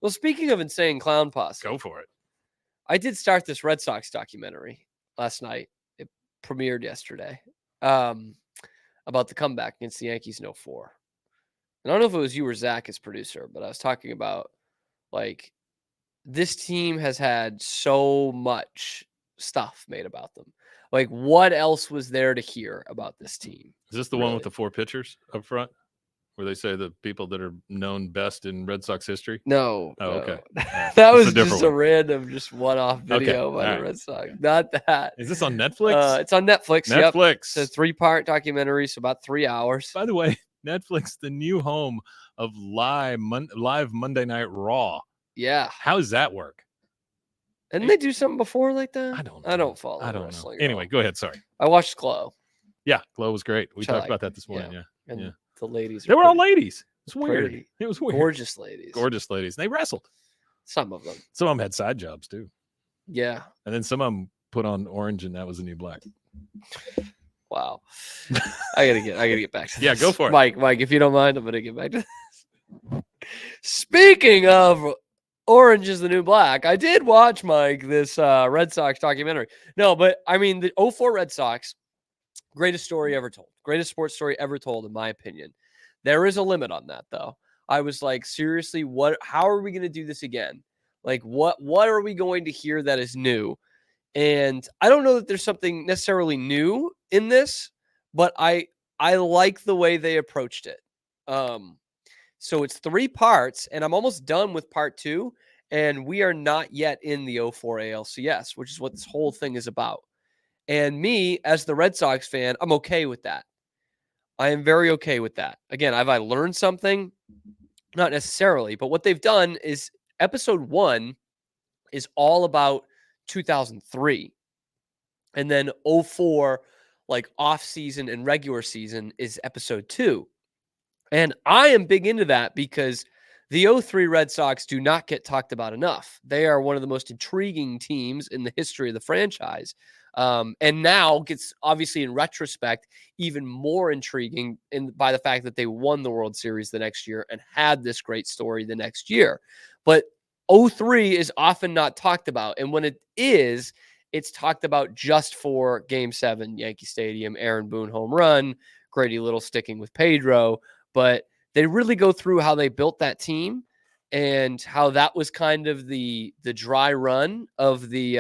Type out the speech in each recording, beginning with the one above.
Well, speaking of insane clown posse, Go for it. I did start this Red Sox documentary last night. It premiered yesterday um, about the comeback against the Yankees in '04. And I don't know if it was you or Zach as producer, but I was talking about like this team has had so much stuff made about them. Like, what else was there to hear about this team? Is this the one with Really? the 4 pitchers up front, where they say the people that are known best in Red Sox history? No, Oh, okay. no. All right. That This is was a different just a one. random, just one-off Okay. video by All the right. Red Sox. Okay. Not that. Is this on Netflix? It's on Netflix. Yep. It's a Netflix. 3-part documentary, so about 3 hours. By the way, Netflix, the new home of live Monday Night Raw. Yeah. How does that work? Didn't they do something before like that? I don't know. I don't follow I don't know. wrestling. at Anyway, all. go ahead. Sorry. I watched Glow. Yeah, Glow was great. We Which I talked like. about that this morning. Yeah. And Yeah. the ladies They are were all pretty- ladies. It's weird. pretty. It was weird. gorgeous ladies. Gorgeous ladies. They wrestled. Some of them. Some of them had side jobs too. Yeah. And then some of them put on orange and that was the new black. Wow. I gotta get back to this. Yeah, go for it. Mike, if you don't mind, I'm gonna get back to this. Speaking of Orange is the New Black, I did watch, Mike, this Red Sox documentary. No, but I mean the '04 Red Sox, greatest story ever told. Greatest sports story ever told, in my opinion. There is a limit on that, though. I was like, seriously, how are we gonna do this again? Like, what are we going to hear that is new? And I don't know that there's something necessarily new in this, but I like the way they approached it. So it's 3 parts, and I'm almost done with part 2, and we are not yet in the '04 ALCS, which is what this whole thing is about. And me, as the Red Sox fan, I'm okay with that. I am very okay with that. Again, have I learned something? Not necessarily, but what they've done is episode 1 is all about 2003. And then '04, like off season and regular season, is episode 2. And I am big into that because the '03 Red Sox do not get talked about enough. They are one of the most intriguing teams in the history of the franchise. And now gets, obviously, in retrospect, even more intriguing by the fact that they won the World Series the next year and had this great story the next year. But '03 is often not talked about. And when it is, it's talked about just for Game 7, Yankee Stadium, Aaron Boone home run, Grady Little sticking with Pedro. But they really go through how they built that team and how that was kind of the dry run of the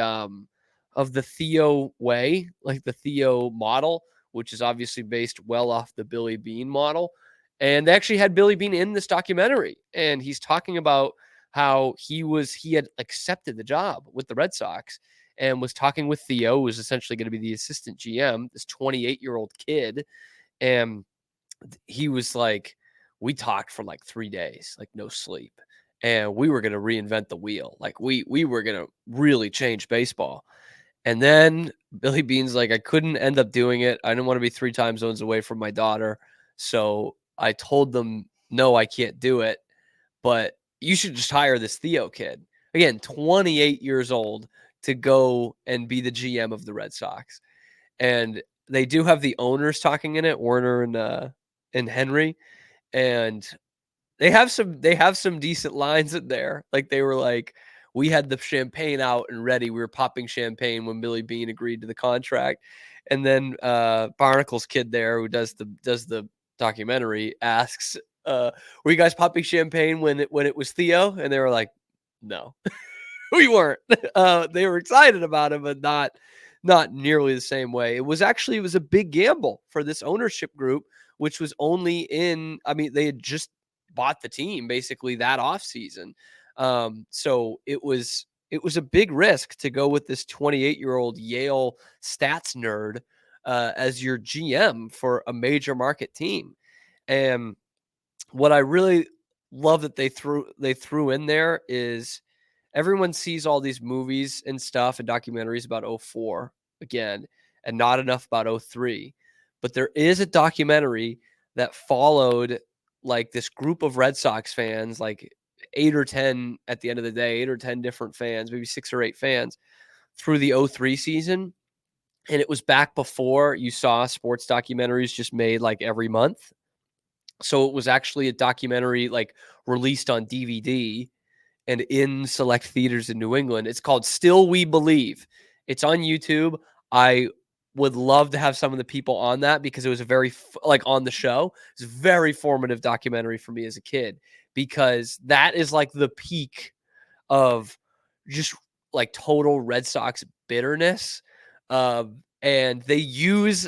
Theo way, like the Theo model, which is obviously based well off the Billy Beane model. And they actually had Billy Beane in this documentary, and he's talking about how he had accepted the job with the Red Sox and was talking with Theo, who was essentially going to be the assistant GM, this 28-year-old kid. And he was like, we talked for like 3 days, like no sleep. And we were going to reinvent the wheel. Like we were going to really change baseball. And then Billy Beane's like, I couldn't end up doing it. I didn't want to be 3 time zones away from my daughter. So I told them, no, I can't do it. But you should just hire this Theo kid. Again, 28 years old to go and be the GM of the Red Sox. And they do have the owners talking in it, Werner and Henry. And they have some decent lines in there. Like they were like, we had the champagne out and ready. We were popping champagne when Billy Beane agreed to the contract. And then Barnicle's kid there, who does the documentary, asks, "Were you guys popping champagne when it was Theo?" And they were like, "No, we weren't." They were excited about it, but not nearly the same way. It was a big gamble for this ownership group, which was only they had just bought the team basically that off season. So it was a big risk to go with this 28-year-old Yale stats nerd as your GM for a major market team. And what I really love that they threw in there is everyone sees all these movies and stuff and documentaries about '04 again, and not enough about '03. But there is a documentary that followed like this group of Red Sox fans, like 8 or 10 at the end of the day, 8 or 10 different fans, maybe 6 or 8 fans through the '03 season. And it was back before you saw sports documentaries just made like every month. So it was actually a documentary like released on DVD. and in select theaters in New England. It's called Still We Believe. It's on YouTube. I would love to have some of the people on that because it was a very on the show. It's a very formative documentary for me as a kid because that is like the peak of just like total Red Sox bitterness. And they use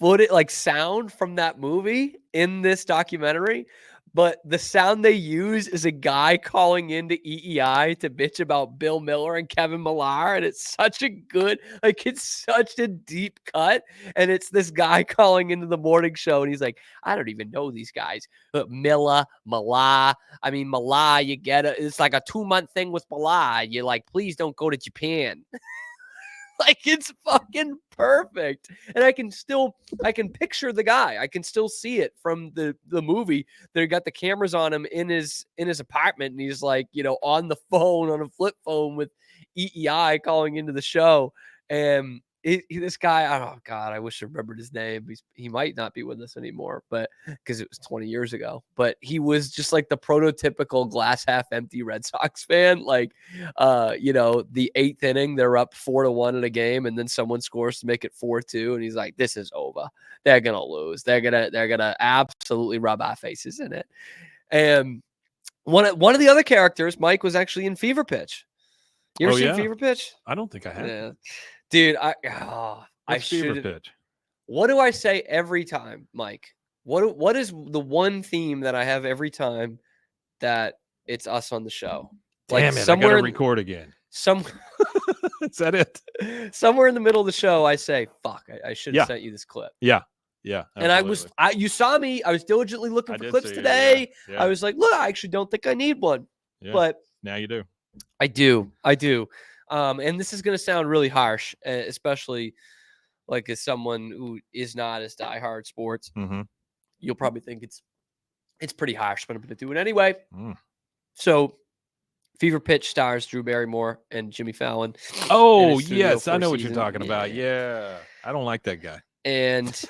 footage like sound from that movie in this documentary, but the sound they use is a guy calling into EEI to bitch about Bill Miller and Kevin Millar, and it's such a good, like it's such a deep cut, and it's this guy calling into the morning show, and he's like, I don't even know these guys, but Millar, I mean Millar, you get it, it's like a 2-month thing with Millar, you're like, please don't go to Japan. Like it's fucking perfect. And I can picture the guy. I can still see it from the movie. They got the cameras on him in his apartment and he's like, on the phone on a flip phone with EEI calling into the show. And this guy, oh God, I wish I remembered his name. He might not be with us anymore, but because it was 20 years ago. But he was just like the prototypical glass half empty Red Sox fan. Like, the 8th inning, they're up 4-1 in a game, and then someone scores to make it 4-2, and he's like, "This is over. They're gonna lose. They're gonna absolutely rub our faces in it." And one of the other characters, Mike, was actually in Fever Pitch. You ever seen Fever Pitch? I don't think I have. Yeah. Dude, I Fever Pitch? What do I say every time, Mike? What is the one theme that I have every time that it's us on the show? Damn it, I gotta record again. Is that it? Somewhere in the middle of the show, I say, fuck, I should have sent you this clip. Yeah. Yeah. Absolutely. And you saw me, I was diligently looking for clips today. Yeah. I was like, look, I actually don't think I need one. Yeah. But now you do. I do. And this is going to sound really harsh, especially like as someone who is not as diehard sports. Mm-hmm. You'll probably think it's pretty harsh, but I'm going to do it anyway. So Fever Pitch stars Drew Barrymore and Jimmy Fallon. Oh, yes. I know what you're talking about. Yeah. I don't like that guy. And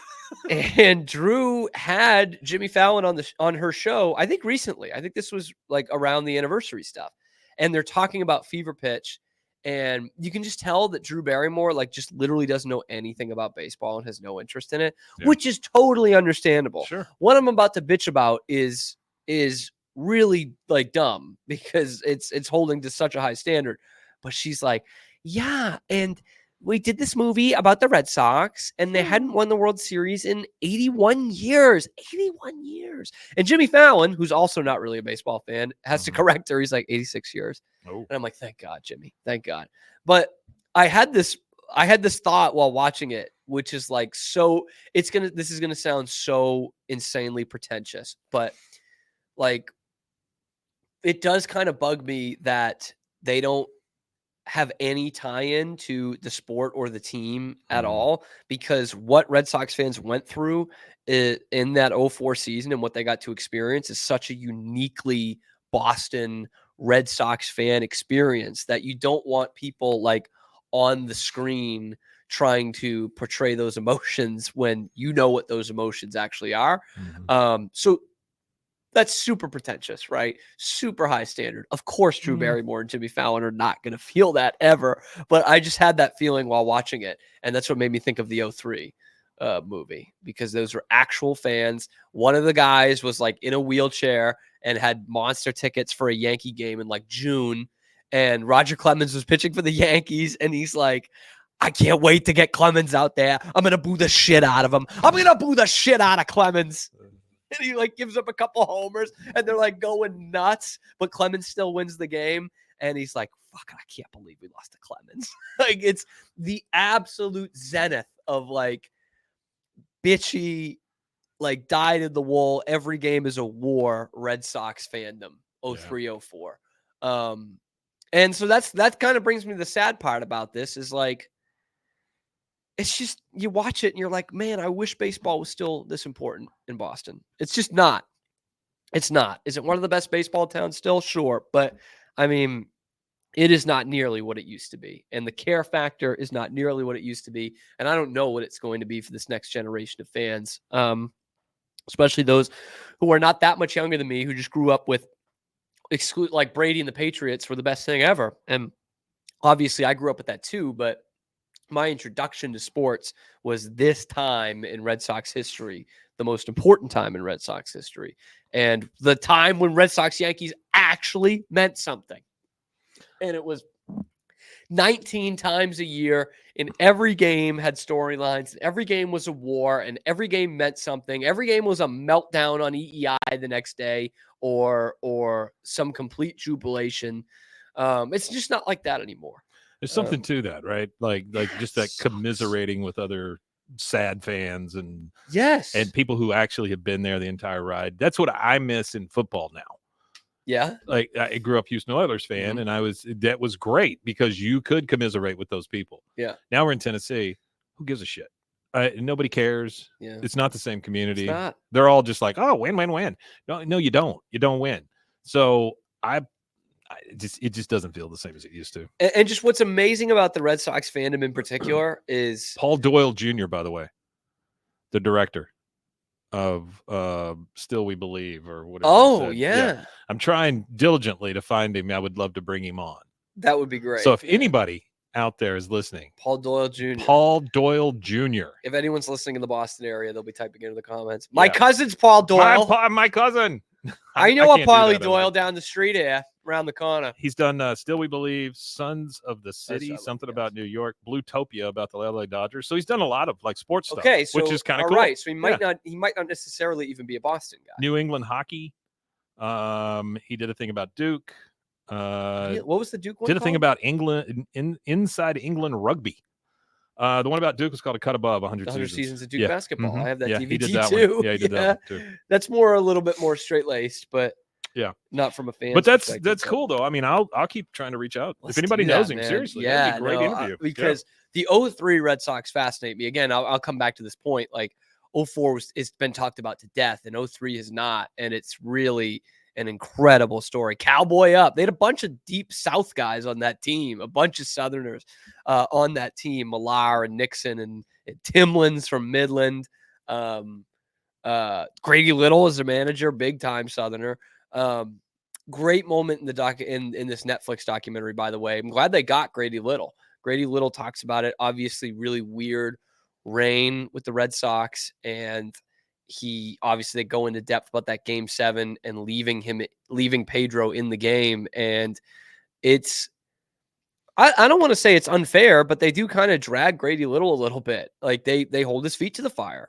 Drew had Jimmy Fallon on her show, I think recently. I think this was like around the anniversary stuff. And they're talking about Fever Pitch. And you can just tell that Drew Barrymore like just literally doesn't know anything about baseball and has no interest in it, which is totally understandable. Sure. What I'm about to bitch about is really like dumb because it's holding to such a high standard. But she's like, yeah, and we did this movie about the Red Sox, and they hadn't won the World Series in 81 years. 81 years. And Jimmy Fallon, who's also not really a baseball fan, has to correct her. He's like 86 years. Oh. And I'm like, thank God, Jimmy. Thank God. But I had this thought while watching it, which is like, so this is gonna sound so insanely pretentious, but like it does kind of bug me that they don't have any tie-in to the sport or the team at all, because what Red Sox fans went through in that 04 season and what they got to experience is such a uniquely Boston Red Sox fan experience that you don't want people like on the screen trying to portray those emotions when you know what those emotions actually are. So that's super pretentious, right? Super high standard. Of course, Drew Barrymore and Jimmy Fallon are not going to feel that ever. But I just had that feeling while watching it. And that's what made me think of the 03 movie, because those were actual fans. One of the guys was like in a wheelchair and had monster tickets for a Yankee game in like June. And Roger Clemens was pitching for the Yankees. And he's like, I can't wait to get Clemens out there. I'm going to boo the shit out of him. I'm going to boo the shit out of Clemens. And he like gives up a couple homers and they're like going nuts, but Clemens still wins the game. And he's like, fuck, I can't believe we lost to Clemens. Like it's the absolute zenith of like bitchy, like dyed in the wool. Every game is a war Red Sox fandom. 03-04. And so that kind of brings me to the sad part about this is like, it's just, you watch it and you're like, man, I wish baseball was still this important in Boston. It's just not. It's not. Is it one of the best baseball towns still? Sure. But I mean, it is not nearly what it used to be. And the care factor is not nearly what it used to be. And I don't know what it's going to be for this next generation of fans, especially those who are not that much younger than me, who just grew up with exclude like Brady and the Patriots were the best thing ever. And obviously I grew up with that too, but my introduction to sports was this time in Red Sox history, the most important time in Red Sox history, and the time when Red Sox Yankees actually meant something. And it was 19 times a year, and every game had storylines. Every game was a war, and every game meant something. Every game was a meltdown on EEI the next day, or some complete jubilation. It's just not like that anymore. There's something to that, right? Like just that sucks. commiserating with other sad fans and Yes. and people who actually have been there the entire ride. That's what I miss in football now. Yeah. Like I grew up Houston Oilers fan, and that was great because you could commiserate with those people. Yeah. Now we're in Tennessee. Who gives a shit? Nobody cares. Yeah. It's not the same community. It's not. They're all just like, oh, win, win, win. No, you don't. You don't win. So it just doesn't feel the same as it used to. And just what's amazing about the Red Sox fandom in particular is Paul Doyle Jr., by the way, the director of Still We Believe or whatever. Oh, yeah. I'm trying diligently to find him. I would love to bring him on. That would be great. So if anybody out there is listening, Paul Doyle Jr. Paul Doyle Jr. If anyone's listening in the Boston area, they'll be typing into the comments. My cousin's Paul My Doyle. cousin. I know a can't do Paulie that, Doyle down the street here, around the corner. He's done Still We Believe, Sons of the City, right, something yes. about New York, Bluetopia about the LA Dodgers. So he's done a lot of like sports stuff, Okay, so which is kind of all cool. right. So he might not necessarily even be a Boston guy. New England hockey. He did a thing about Duke. What was the Duke one? Did a thing about England inside England rugby. The one about Duke was called A Cut Above 100 seasons of Duke basketball. I have that DVD he did that too. One. Yeah, he did that one too. That's a little bit more straight laced, but yeah, not from a fan. But that's cool though. I mean, I'll keep trying to reach out if anybody knows him. Man. Seriously, yeah, that'd be a great interview. Because the 03 Red Sox fascinate me. Again, I'll come back to this point. Like 04 it's been talked about to death, and 03 is not, and it's really an incredible story. Cowboy Up. They had a bunch of deep South guys on that team, a bunch of Southerners on that team, Millar and Nixon and Timlins from Midland. Grady Little is the manager, big time Southerner. Great moment in the in this Netflix documentary, by the way. I'm glad they got Grady Little. Grady Little talks about it. Obviously, really weird reign with the Red Sox, and he obviously they go into depth about that game 7 and leaving Pedro in the game. And it's, I don't want to say it's unfair, but they do kind of drag Grady Little a little bit. Like they hold his feet to the fire.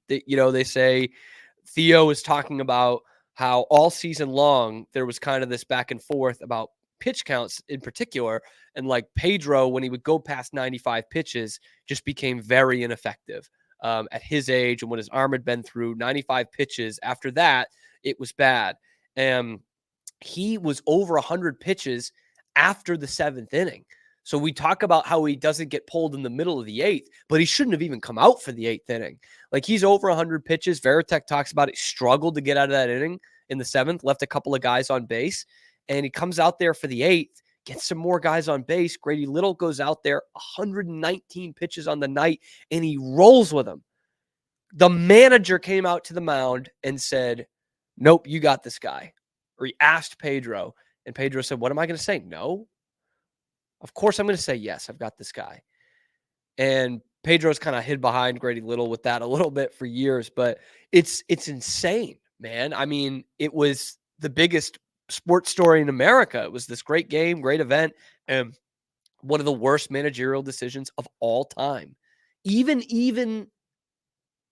They say Theo is talking about how all season long there was kind of this back and forth about pitch counts in particular. And like Pedro, when he would go past 95 pitches, just became very ineffective. At his age and when his arm had been through 95 pitches. After that, it was bad. And he was over 100 pitches after the 7th inning. So we talk about how he doesn't get pulled in the middle of the 8th, but he shouldn't have even come out for the 8th inning. Like he's over 100 pitches. Veritek talks about it. Struggled to get out of that inning in the 7th, left a couple of guys on base, and he comes out there for the 8th. Get some more guys on base. Grady Little goes out there, 119 pitches on the night, and he rolls with them. The manager came out to the mound and said, nope, you got this guy. Or he asked Pedro, and Pedro said, what am I going to say? No. Of course I'm going to say yes, I've got this guy. And Pedro's kind of hid behind Grady Little with that a little bit for years, but it's insane, man. I mean, it was the biggest sports story in America. It was this great game, great event, and one of the worst managerial decisions of all time. Even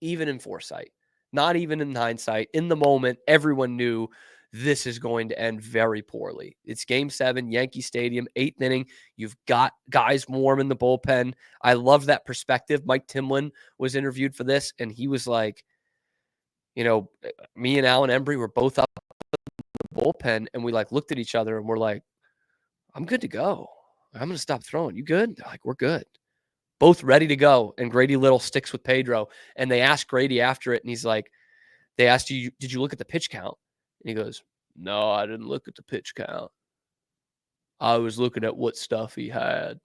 in foresight, not even in hindsight. In the moment, everyone knew this is going to end very poorly. It's game 7, Yankee Stadium, 8th inning. You've got guys warm in the bullpen. I love that perspective. Mike Timlin was interviewed for this, and he was like, me and Alan Embry were both up bullpen, and we like looked at each other and we're like, I'm good to go. I'm going to stop throwing. You good? They're like, we're good. Both ready to go. And Grady Little sticks with Pedro. And they asked Grady after it, and he's like, they asked you, did you look at the pitch count? And he goes, no, I didn't look at the pitch count. I was looking at what stuff he had.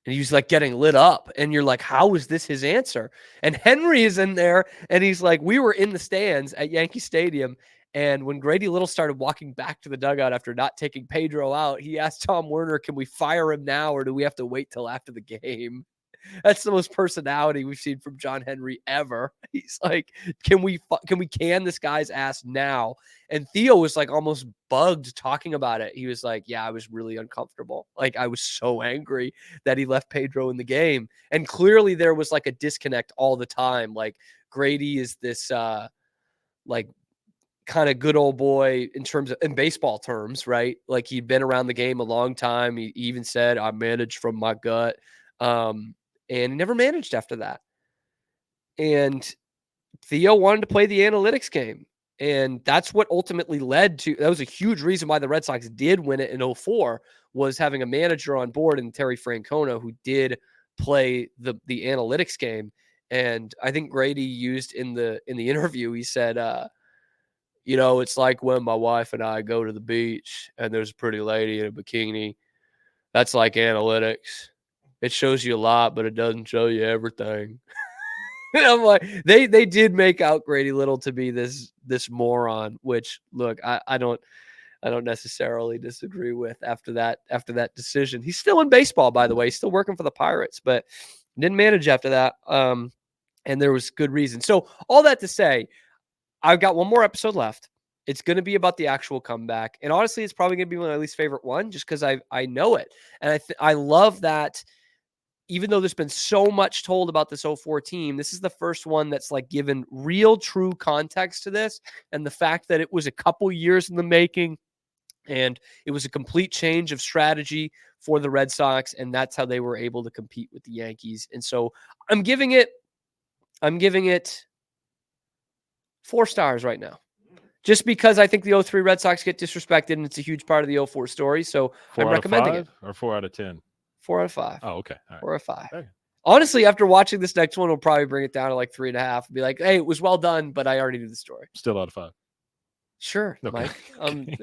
And he was like getting lit up. And you're like, how is this his answer? And Henry is in there, and he's like, we were in the stands at Yankee Stadium, And when Grady Little started walking back to the dugout after not taking Pedro out, he asked Tom Werner, can we fire him now or do we have to wait till after the game? That's the most personality we've seen from John Henry ever. He's like, can we can this guy's ass now? And Theo was like almost bugged talking about it. He was like, yeah, I was really uncomfortable. Like I was so angry that he left Pedro in the game. And clearly there was like a disconnect all the time. Like Grady is this like kind of good old boy in baseball terms, right? Like he'd been around the game a long time. He even said, I managed from my gut. And he never managed after that. And Theo wanted to play the analytics game. And that's what ultimately led to, that was a huge reason why the Red Sox did win it in 2004, was having a manager on board in Terry Francona who did play the analytics game. And I think Grady used in the interview, he said, you know, it's like when my wife and I go to the beach and there's a pretty lady in a bikini. That's like analytics. It shows you a lot, but it doesn't show you everything. And I'm like, they did make out Grady Little to be this moron, which look, I don't necessarily disagree with after that decision. He's still in baseball, by the way. He's still working for the Pirates, but didn't manage after that. And there was good reason. So all that to say, I've got one more episode left. It's going to be about the actual comeback. And honestly, it's probably going to be my least favorite one just because I know it. And I love that even though there's been so much told about this 04 team, this is the first one that's like given real true context to this. And the fact that it was a couple years in the making and it was a complete change of strategy for the Red Sox. And that's how they were able to compete with the Yankees. And so I'm giving it 4 stars right now, just because I think the 03 Red Sox get disrespected and it's a huge part of the 04 story. So I'm recommending it. Or 4 out of 10? 4 out of 5. Oh, okay. All right. 4 out of 5. Okay. Honestly, after watching this next one, we'll probably bring it down to like 3.5 and be like, hey, it was well done, but I already knew the story. Still out of 5. Sure, Okay. Mike.